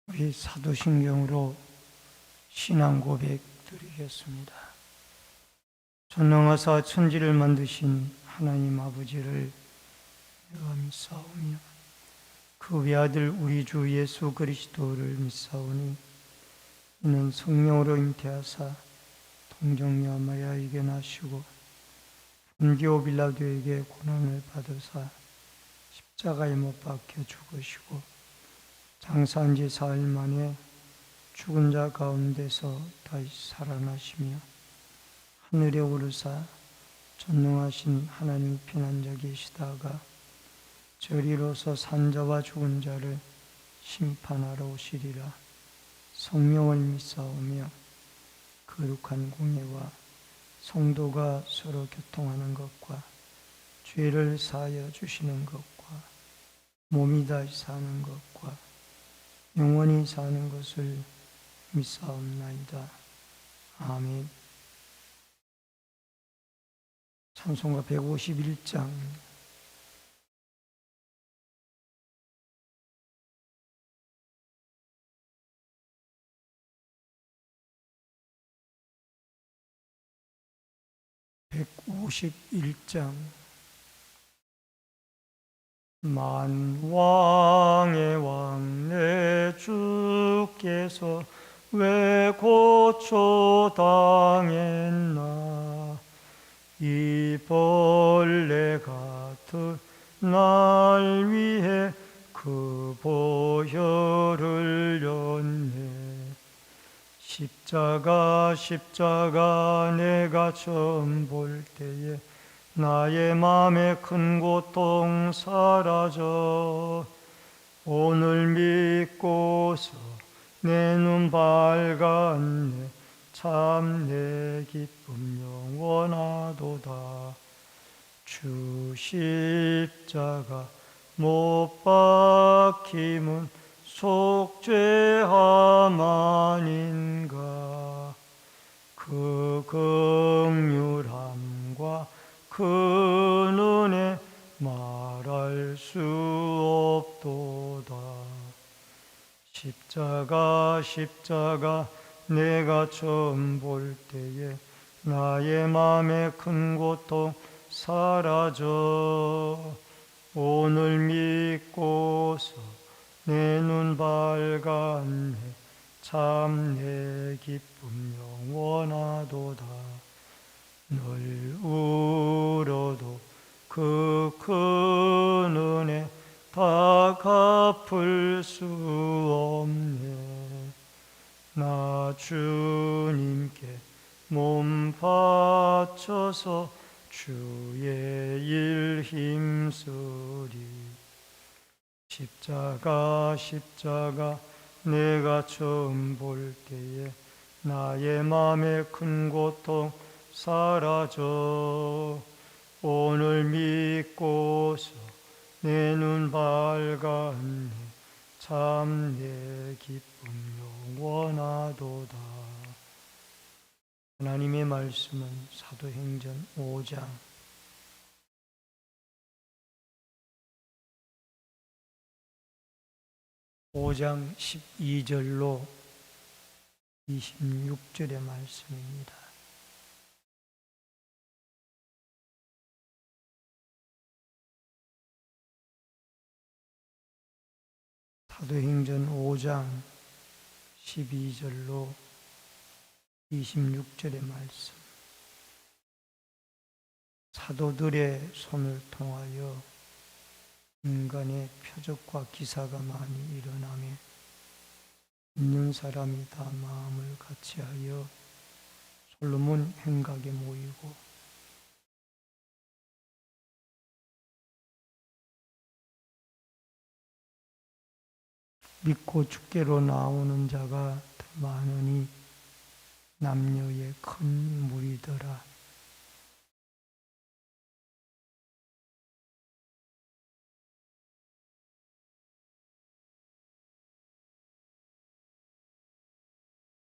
우리 사도신경으로 신앙 고백 드리겠습니다. 전능하사 천지를 만드신 하나님 아버지를 내가 믿사오며 그 외아들 우리 주 예수 그리스도를 믿사오니 이는 성령으로 잉태하사 동정녀 마리아에게 나시고 본디오 빌라도에게 고난을 받으사 십자가에 못 박혀 죽으시고 장사한 지 사흘 만에 죽은 자 가운데서 다시 살아나시며 하늘에 오르사 전능하신 하나님 편안자 계시다가 저리로서 산자와 죽은 자를 심판하러 오시리라. 성령을 믿사오며 거룩한 공예와 성도가 서로 교통하는 것과 죄를 사하여 주시는 것과 몸이 다시 사는 것과 영원히 사는 것을 믿사옵나이다. 아멘. 찬송가 151장. 만왕의 왕 내 주께서 왜 고초당했나. 이 벌레 같은 날 위해 그 보혈을 흘렸네. 십자가 내가 처음 볼 때에 나의 맘에 큰 고통 사라져. 오늘 믿고서 내 눈 밝았네. 참 내 기쁨 영원하도다. 주 십자가 못 박힘은 속죄함 아닌가. 그 긍휼함과 그 은혜 말할 수 없도다. 십자가 내가 처음 볼 때에 나의 맘에 큰 고통 사라져. 오늘 믿고서 내 눈 밝았네. 참 내 기쁨 영원하도다. 늘 울어도 그 큰 은혜 다 갚을 수 없네. 나 주님께 몸 바쳐서 주의 일 힘쓰리. 십자가 내가 처음 볼 때에 나의 맘에 큰 고통 사라져. 오늘 믿고서 내 눈 밝았네. 참 내 기쁨 영원하도다. 하나님의 말씀은 사도행전 5장 12절로 26절의 말씀입니다. 사도행전 5장 12절로 26절의 말씀. 사도들의 손을 통하여 인간의 표적과 기사가 많이 일어나며 있는 사람이 다 마음을 같이하여 솔로몬 행각에 모이고 믿고 주께로 나오는 자가 더 많으니 남녀의 큰 무리더라.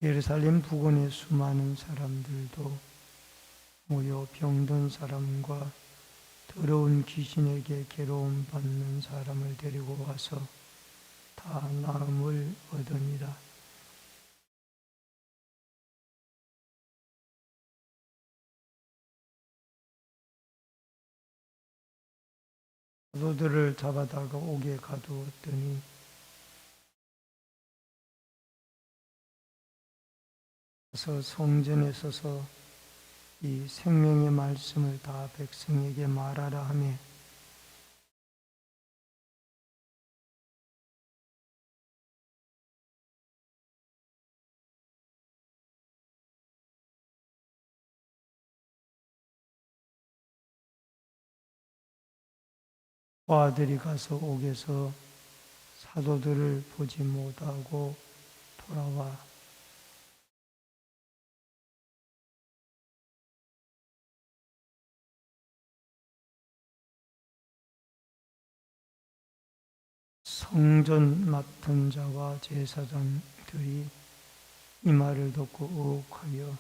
예루살렘 부근의 수많은 사람들도 모여 병든 사람과 더러운 귀신에게 괴로움 받는 사람을 데리고 와서 다 나음을 얻으니라. 사도들을 잡아다가 옥에 가두었더니 그래서 성전에 서서 이 생명의 말씀을 다 백성에게 말하라 하며 부하들이 가서 옥에서 사도들을 보지 못하고 돌아와 성전 맡은 자와 제사장들이 이 말을 듣고 의혹하여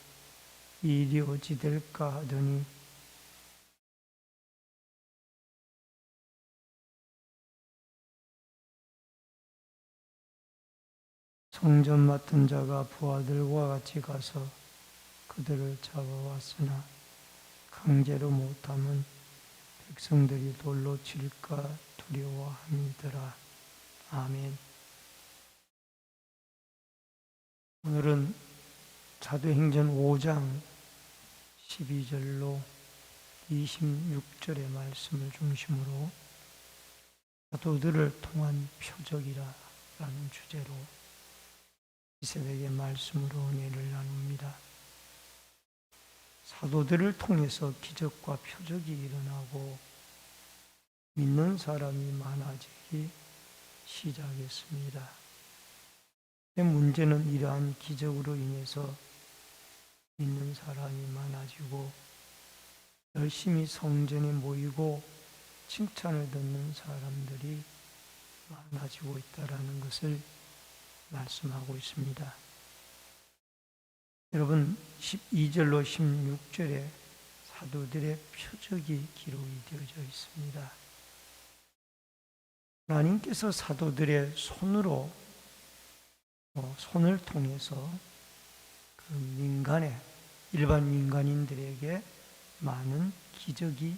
이 일이 어찌 될까 하더니 성전 맡은 자가 부하들과 같이 가서 그들을 잡아왔으나 강제로 못하면 백성들이 돌로 칠까 두려워함이더라. 아멘. 오늘은 사도행전 5장 12절로 26절의 말씀을 중심으로 사도들을 통한 표적이라는 주제로 이 새벽의 말씀으로 은혜를 나눕니다. 사도들을 통해서 기적과 표적이 일어나고 믿는 사람이 많아지기 시작했습니다. 문제는 이러한 기적으로 인해서 믿는 사람이 많아지고 열심히 성전에 모이고 칭찬을 듣는 사람들이 많아지고 있다는 것을 말씀하고 있습니다. 여러분 12절로 16절에 사도들의 표적이 기록이 되어져 있습니다. 하나님께서 사도들의 손을 통해서 그 일반 민간인들에게 많은 기적이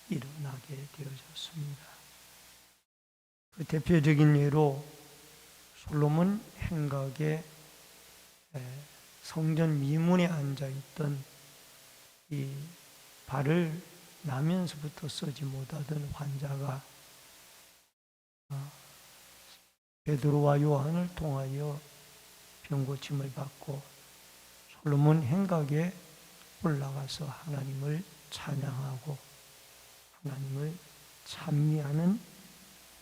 일어나게 되어졌습니다. 그 대표적인 예로 솔로몬 행각에 성전 미문에 앉아있던 이 발을 나면서부터 쓰지 못하던 환자가 베드로와 요한을 통하여 병고침을 받고 솔로몬 행각에 올라가서 하나님을 찬양하고 하나님을 찬미하는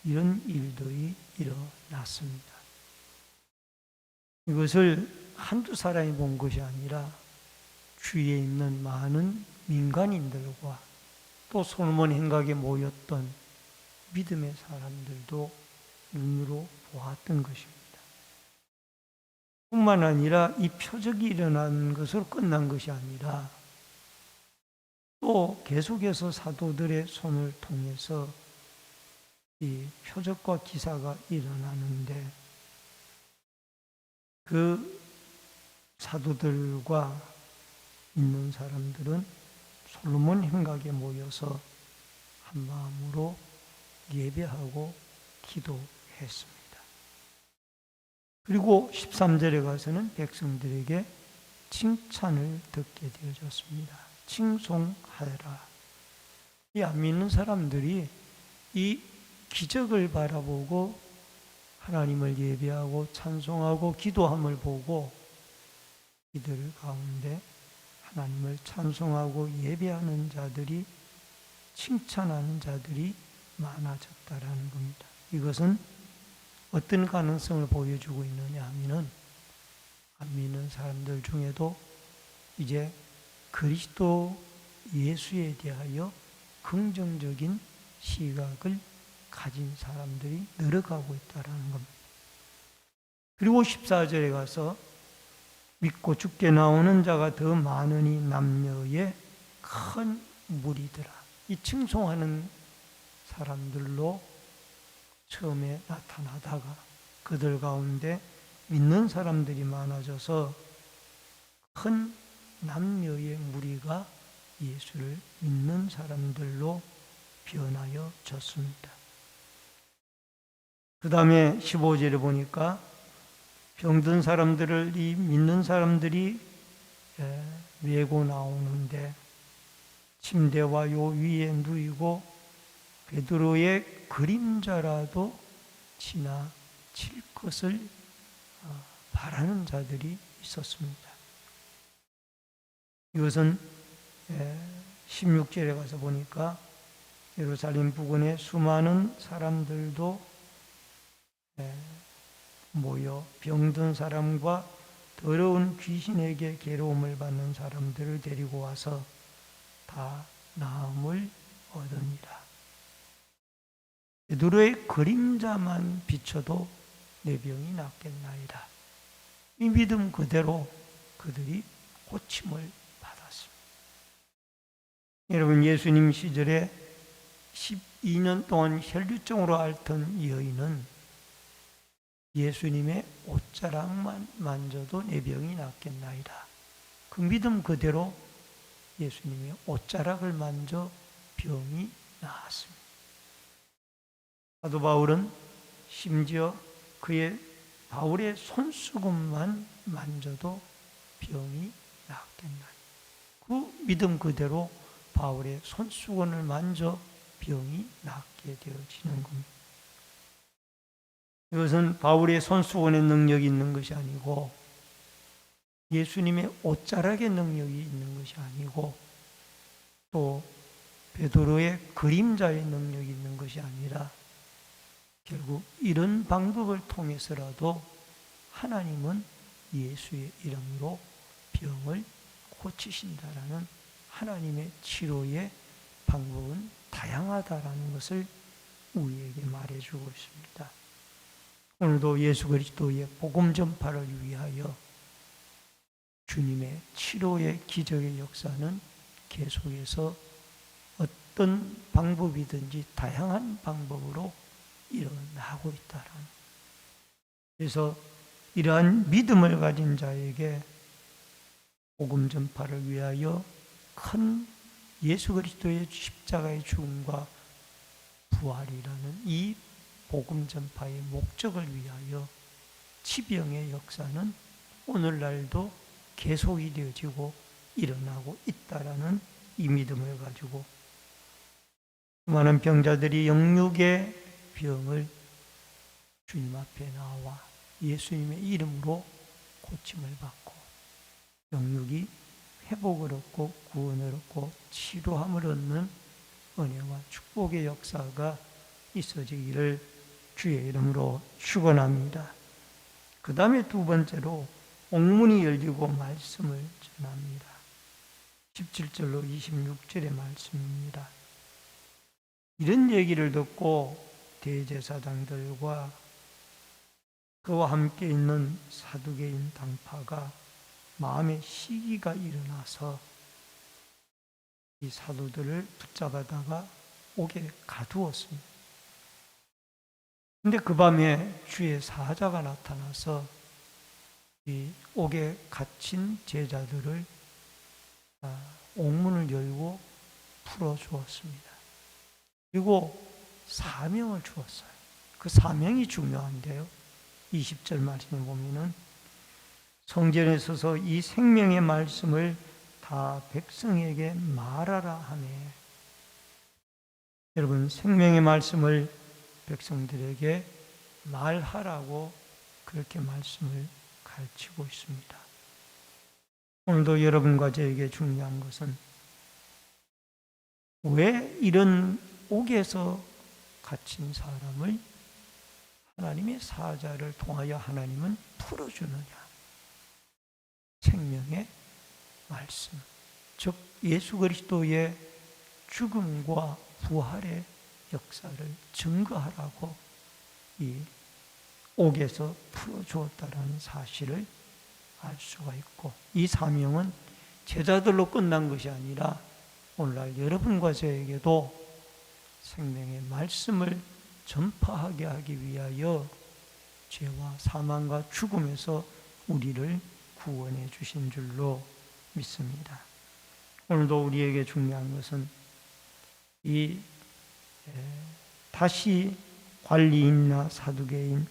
이런 일들이 일어났습니다. 이것을 한두 사람이 본 것이 아니라 주위에 있는 많은 민간인들과 또 솔로몬 행각에 모였던 믿음의 사람들도 눈으로 보았던 것입니다. 뿐만 아니라 이 표적이 일어난 것으로 끝난 것이 아니라 또 계속해서 사도들의 손을 통해서 이 표적과 기사가 일어나는데 그 사도들과 있는 사람들은 솔로몬 행각에 모여서 한 마음으로 예배하고 기도했습니다. 그리고 13절에 가서는 백성들에게 칭찬을 듣게 되어졌습니다. 칭송하라. 이 안 믿는 사람들이 이 기적을 바라보고 하나님을 예배하고 찬송하고 기도함을 보고 이들 가운데 하나님을 찬송하고 예배하는 자들이 칭찬하는 자들이 많아졌다라는 겁니다. 이것은 어떤 가능성을 보여주고 있느냐 하면은 안 믿는 사람들 중에도 이제 그리스도 예수에 대하여 긍정적인 시각을 가진 사람들이 늘어가고 있다는 겁니다. 그리고 14절에 가서 믿고 죽게 나오는 자가 더 많으니 남녀의 큰 무리더라. 이 칭송하는 사람들로 처음에 나타나다가 그들 가운데 믿는 사람들이 많아져서 큰 남녀의 무리가 예수를 믿는 사람들로 변하여 졌습니다. 그 다음에 15절에 보니까 병든 사람들을 이 믿는 사람들이 메고 나오는데 침대와 요 위에 누이고 베드로의 그림자라도 지나칠 것을 바라는 자들이 있었습니다. 이것은 16절에 가서 보니까 예루살렘 부근에 수많은 사람들도 모여 병든 사람과 더러운 귀신에게 괴로움을 받는 사람들을 데리고 와서 다 나음을 얻으니라. 베드로의 그림자만 비춰도 내 병이 낫겠나이다. 이 믿음 그대로 그들이 고침을 받았습니다. 여러분, 예수님 시절에 12년 동안 혈류증으로 앓던 여인은 예수님의 옷자락만 만져도 내 병이 낫겠나이다. 그 믿음 그대로 예수님의 옷자락을 만져 병이 나았습니다. 사도 바울은 심지어 바울의 손수건만 만져도 병이 낫겠나이다. 그 믿음 그대로 바울의 손수건을 만져 병이 낫게 되어지는 겁니다. 이것은 바울의 손수건의 능력이 있는 것이 아니고 예수님의 옷자락의 능력이 있는 것이 아니고 또 베드로의 그림자의 능력이 있는 것이 아니라 결국 이런 방법을 통해서라도 하나님은 예수의 이름으로 병을 고치신다라는 하나님의 치료의 방법은 다양하다라는 것을 우리에게 말해주고 있습니다. 오늘도 예수 그리스도의 복음 전파를 위하여 주님의 치료의 기적의 역사는 계속해서 어떤 방법이든지 다양한 방법으로 일어나고 있다라는. 그래서 이러한 믿음을 가진 자에게 복음 전파를 위하여 큰 예수 그리스도의 십자가의 죽음과 부활이라는 이 복음 전파의 목적을 위하여 치병의 역사는 오늘날도 계속이 되어지고 일어나고 있다라는 이 믿음을 가지고 많은 병자들이 영육의 병을 주님 앞에 나와 예수님의 이름으로 고침을 받고 영육이 회복을 얻고 구원을 얻고 치료함을 얻는 은혜와 축복의 역사가 있어지기를 주의 이름으로 축원합니다. 그 다음에 두 번째로 옥문이 열리고 말씀을 전합니다. 17절로 26절의 말씀입니다. 이런 얘기를 듣고 대제사장들과 그와 함께 있는 사두개인 당파가 마음에 시기가 일어나서 이 사도들을 붙잡아다가 옥에 가두었습니다. 근데 그 밤에 주의 사자가 나타나서 이 옥에 갇힌 제자들을 옥문을 열고 풀어주었습니다. 그리고 사명을 주었어요. 그 사명이 중요한데요. 20절 말씀에 보면은 성전에 서서 이 생명의 말씀을 다 백성에게 말하라 하매. 여러분, 생명의 말씀을 백성들에게 말하라고 그렇게 말씀을 가르치고 있습니다. 오늘도 여러분과 저에게 중요한 것은 왜 이런 옥에서 갇힌 사람을 하나님의 사자를 통하여 하나님은 풀어주느냐. 생명의 말씀, 즉 예수 그리스도의 죽음과 부활의 역사를 증거하라고 이 옥에서 풀어주었다라는 사실을 알 수가 있고, 이 사명은 제자들로 끝난 것이 아니라 오늘날 여러분과 저에게도 생명의 말씀을 전파하게 하기 위하여 죄와 사망과 죽음에서 우리를 구원해 주신 줄로 믿습니다. 오늘도 우리에게 중요한 것은 다시 관리인이나 사두개인,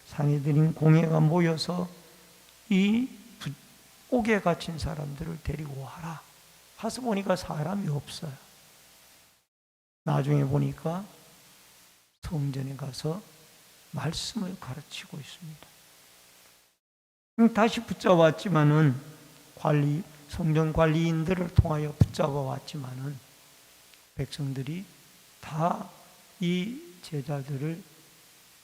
사내들인 공회가 모여서 이 옥에 갇힌 사람들을 데리고 와라. 가서 보니까 사람이 없어요. 나중에 보니까 성전에 가서 말씀을 가르치고 있습니다. 다시 붙잡았지만은 성전 관리인들을 통하여 붙잡아왔지만은 백성들이 다 이 제자들을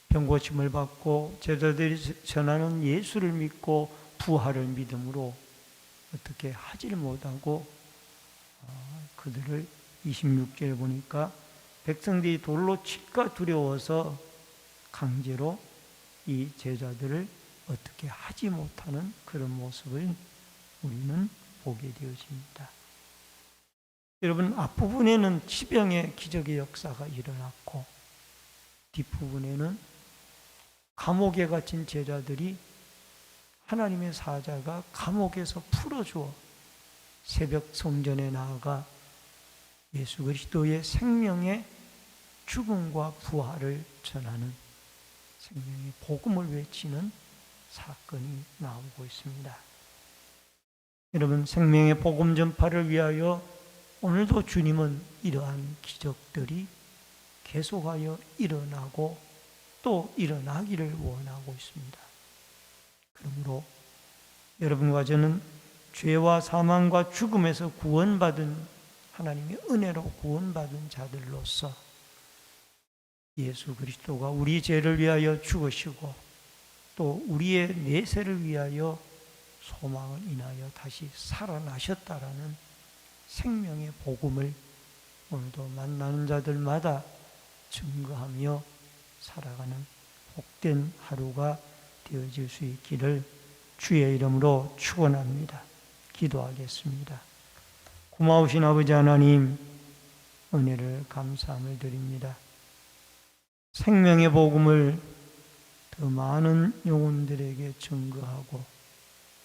병고침을 받고 제자들이 전하는 예수를 믿고 부활을 믿음으로 어떻게 하지를 못하고 그들을 26절에 보니까 백성들이 돌로 칠까 두려워서 강제로 이 제자들을 어떻게 하지 못하는 그런 모습을 우리는 보게 되어집니다. 여러분, 앞부분에는 치병의 기적의 역사가 일어났고 뒷부분에는 감옥에 갇힌 제자들이 하나님의 사자가 감옥에서 풀어주어 새벽 성전에 나아가 예수 그리스도의 생명의 죽음과 부활을 전하는 생명의 복음을 외치는 사건이 나오고 있습니다. 여러분, 생명의 복음 전파를 위하여 오늘도 주님은 이러한 기적들이 계속하여 일어나고 또 일어나기를 원하고 있습니다. 그러므로 여러분과 저는 죄와 사망과 죽음에서 구원받은 하나님의 은혜로 구원받은 자들로서 예수 그리스도가 우리 죄를 위하여 죽으시고 또 우리의 내세를 위하여 소망을 인하여 다시 살아나셨다라는 생명의 복음을 오늘도 만나는 자들마다 증거하며 살아가는 복된 하루가 되어질 수 있기를 주의 이름으로 축원합니다. 기도하겠습니다. 고마우신 아버지 하나님, 은혜를 감사함을 드립니다. 생명의 복음을 더 많은 영혼들에게 증거하고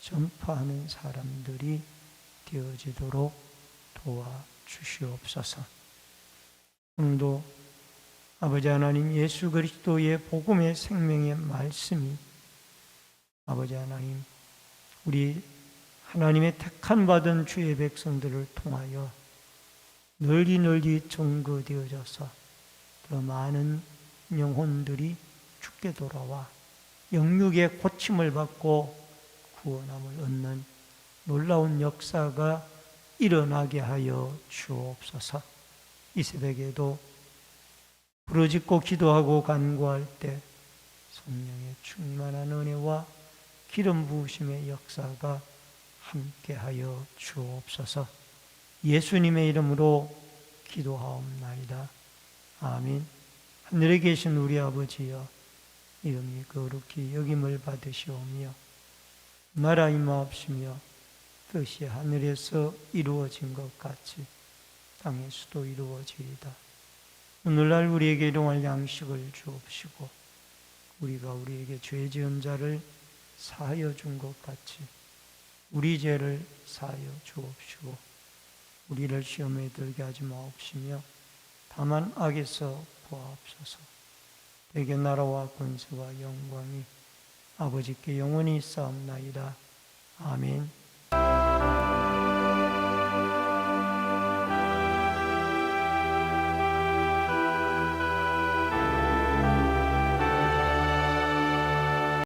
전파하는 사람들이 되어지도록 도와주시옵소서. 오늘도 아버지 하나님, 예수 그리스도의 복음의 생명의 말씀이 아버지 하나님, 우리 하나님의 택한 받은 주의 백성들을 통하여 널리 증거되어져서 더 많은 영혼들이 죽게 돌아와 영육의 고침을 받고 구원함을 얻는 놀라운 역사가 일어나게 하여 주옵소서. 이 새벽에도 부르짖고 기도하고 간구할 때 성령의 충만한 은혜와 기름 부으심의 역사가 함께하여 주옵소서. 예수님의 이름으로 기도하옵나이다. 아멘. 하늘에 계신 우리 아버지여, 이름이 거룩히 여김을 받으시오며 나라 임하옵시며 뜻이 하늘에서 이루어진 것 같이 땅에서도 이루어지이다. 오늘날 우리에게 일용할 양식을 주옵시고 우리가 우리에게 죄 지은 자를 사하여 준 것 같이 우리 죄를 사하여 주옵시고 우리를 시험에 들게 하지 마옵시며 다만 악에서 구하옵소서. 대개 나라와 권세와 영광이 아버지께 영원히 있사옵나이다. 아멘.